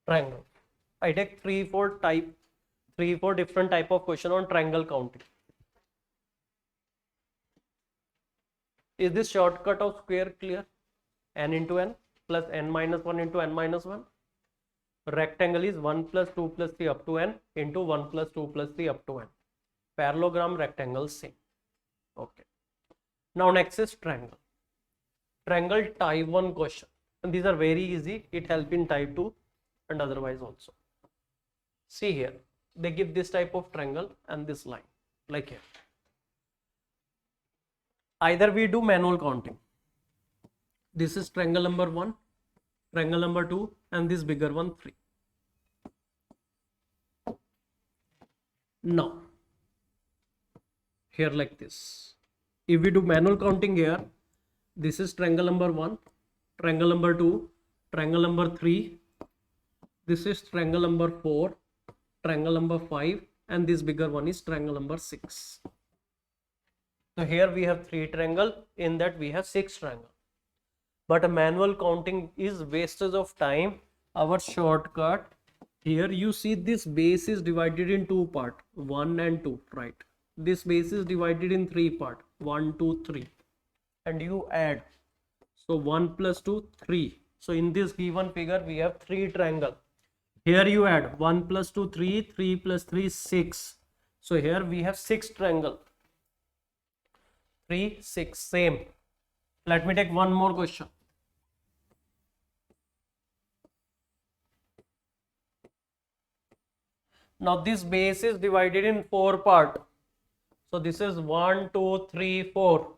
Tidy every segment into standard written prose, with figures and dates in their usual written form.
triangle. I take three, four different type of question on triangle counting. Is this shortcut of square clear? N into n plus n minus 1 into n minus 1. Rectangle is 1 plus 2 plus 3 up to n into 1 plus 2 plus 3 up to n. Parallelogram, rectangle, same. Okay. Now next is triangle. Triangle type 1 question. And these are very easy. It helps in type 2 and otherwise also. See here. They give this type of triangle and this line. Like here. Either we do manual counting. This is triangle number 1, triangle number 2, and this bigger one 3. Now, here like this. If we do manual counting here, this is triangle number 1, triangle number 2, triangle number 3. This is triangle number 4, triangle number 5, and this bigger one is triangle number 6. So here we have 3 triangle, in that we have 6 triangle. But a manual counting is wastage of time. Our shortcut, here you see this base is divided in 2 part, 1 and 2, right? This base is divided in 3 part, 1, 2, 3. And you add. So 1 plus 2, 3. So in this given figure, we have 3 triangle. Here you add 1 plus 2, 3, 3 plus 3, 6. So here we have 6 triangle. 3, 6, same. Let me take one more question. Now this base is divided in 4 part. So this is 1, 2, 3, 4.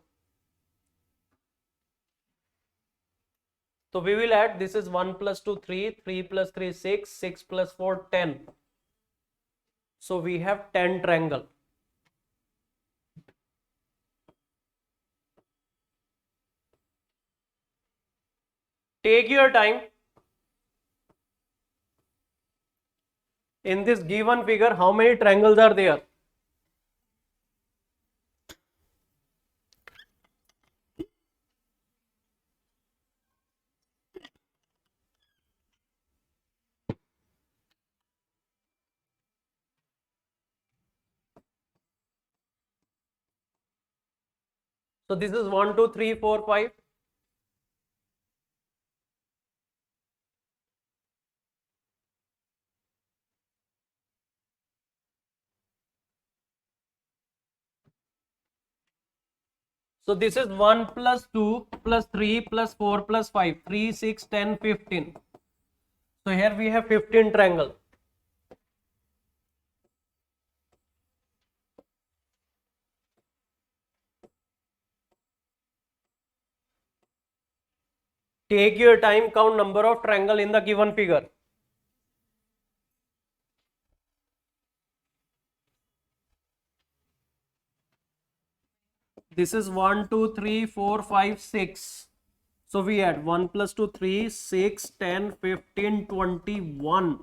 So we will add, this is 1 plus 2, 3, 3 plus 3, 6, 6 plus 4, 10. So we have 10 triangle. Take your time. In this given figure, how many triangles are there? So this is 1, 2, 3, 4, 5. So this is 1 plus 2 plus 3 plus 4 plus 5. 3, 6, 10, 15. So here we have 15 triangle. Take your time, count number of triangle in the given figure. This is 1, 2, 3, 4, 5, 6. So we add 1 plus 2, 3, 6, 10, 15, 21.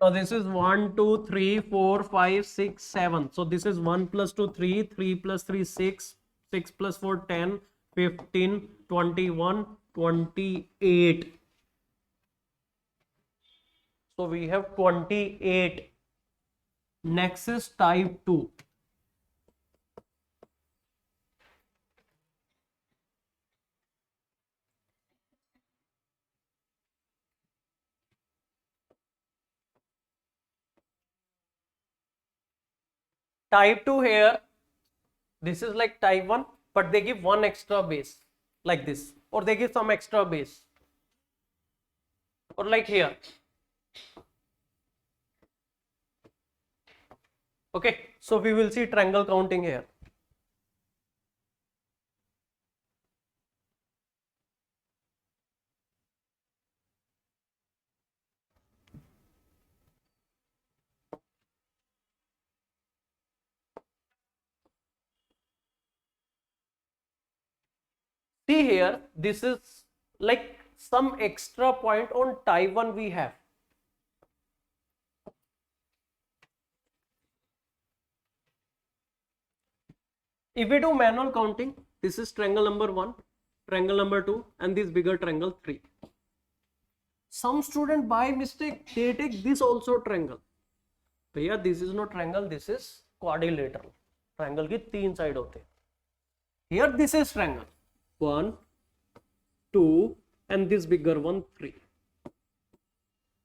Now this is 1, 2, 3, 4, 5, 6, 7. So this is 1 plus 2, 3, 3 plus 3, 6, 6 plus 4, 10, 15, 21, 28. So we have 28. Next is type 2. Type 2 here, this is like type 1, but they give one extra base like this, or they give some extra base, or like here. Okay, so we will see triangle counting here. See here, this is like some extra point on type 1 we have. If we do manual counting, this is triangle number 1, triangle number 2, and this bigger triangle 3. Some student by mistake they take this also triangle. भैया this is not triangle, this is quadrilateral. Triangle की 3 side होते हैं. Here this is triangle 1, 2, and this bigger one 3.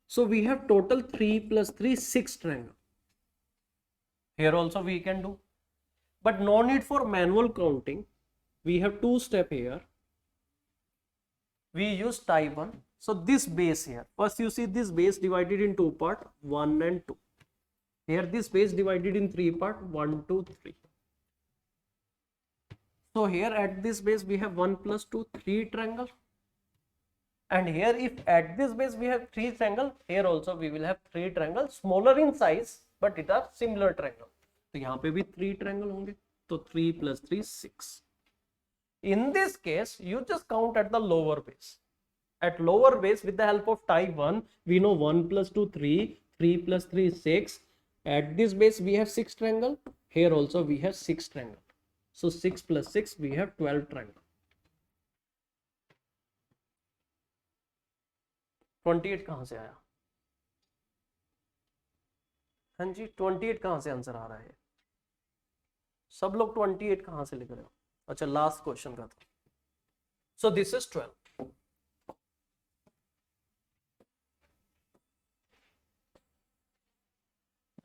So we have total 3 plus 3 6 triangle. Here also we can do, but no need for manual counting. We have 2 step here. We use type 1. So this base here, first you see this base divided in 2 part, 1 and 2. Here this base divided in 3 part, 1, 2, 3. So here at this base we have 1 plus 2, 3 triangle. And here if at this base we have 3 triangle, here also we will have 3 triangle, smaller in size, but it are similar triangle. So यहाँ पे भी 3 triangle होंगे, तो 3 plus 3, 6. In this case, you just count at the lower base. At lower base, with the help of type 1, we know 1 plus 2, 3, 3 plus 3, 6. At this base, we have 6 triangle. Here also we have 6 triangle. So 6 plus 6, we have 12 triangle. 28 कहाँ से आया? हाँ जी, 28 कहाँ से answer आ रहा है? सब लोग 28 कहाँ से लिख रहे हो? अच्छा, लास्ट क्वेश्चन का था. So this is 12.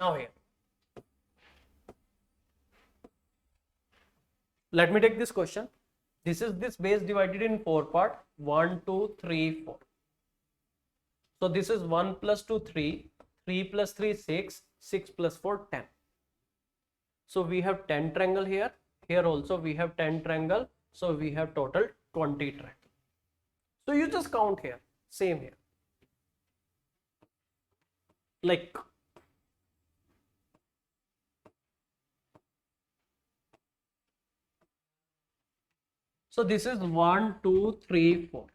Now here, let me take this question. This is this base divided in 4 part, 1, 2, 3, 4. So this is 1 plus 2, 3, 3 plus 3, 6, 6 plus 4, 10. So we have 10 triangle here. Here also we have 10 triangle. So we have total 20 triangle. So you just count here, same here. Like so this is 1, 2, 3, 4.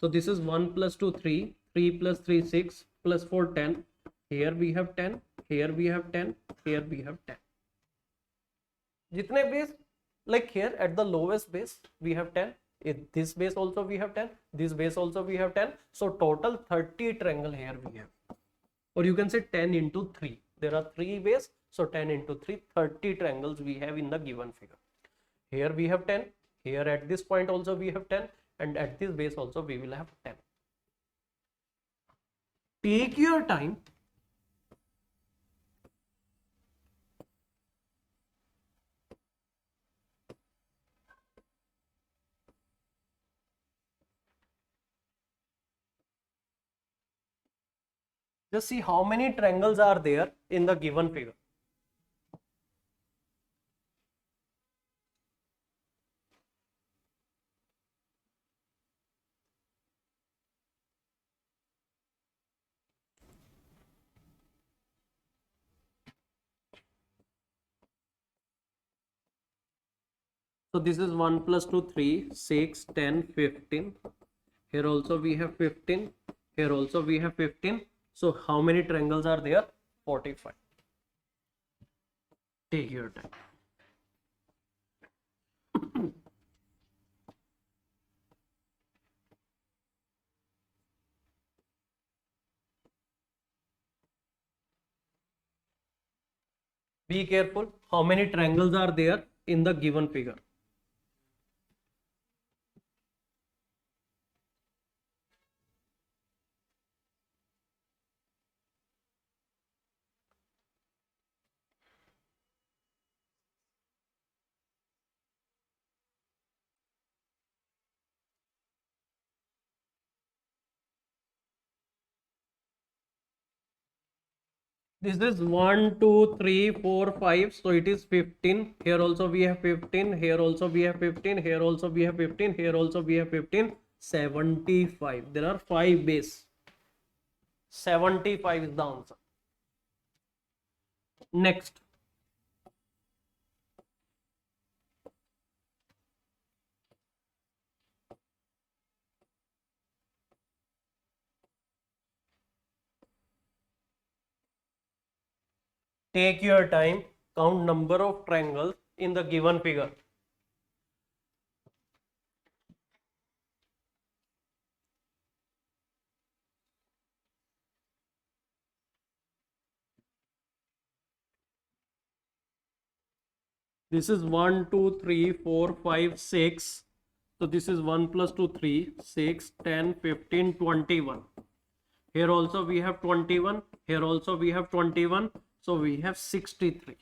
So this is 1 plus 2, 3, 3 plus 3, 6, plus 4, 10. Here we have 10, here we have 10, here we have 10. Jitne base, like here at the lowest base, we have 10. In this base also we have 10, this base also we have 10. So total 30 triangle here we have. Or you can say 10 into 3. There are 3 base, so 10 into 3, 30 triangles we have in the given figure. Here we have 10. Here at this point also we have 10, and at this base also we will have 10. Take your time. Just see how many triangles are there in the given figure. So this is 1 plus 2, 3, 6, 10, 15. Here also we have 15. Here also we have 15. So how many triangles are there? 45. Take your time. Be careful how many triangles are there in the given figure. This is 1, 2, 3, 4, 5. So it is 15. Here also we have 15. Here also we have 15. Here also we have 15. Here also we have 15. 75. There are 5 base. 75 is the answer. Next. Take your time, count number of triangles in the given figure. This is 1, 2, 3, 4, 5, 6. So this is 1 plus 2, 3, 6, 10, 15, 21. Here also we have 21. Here also we have 21. So we have 63.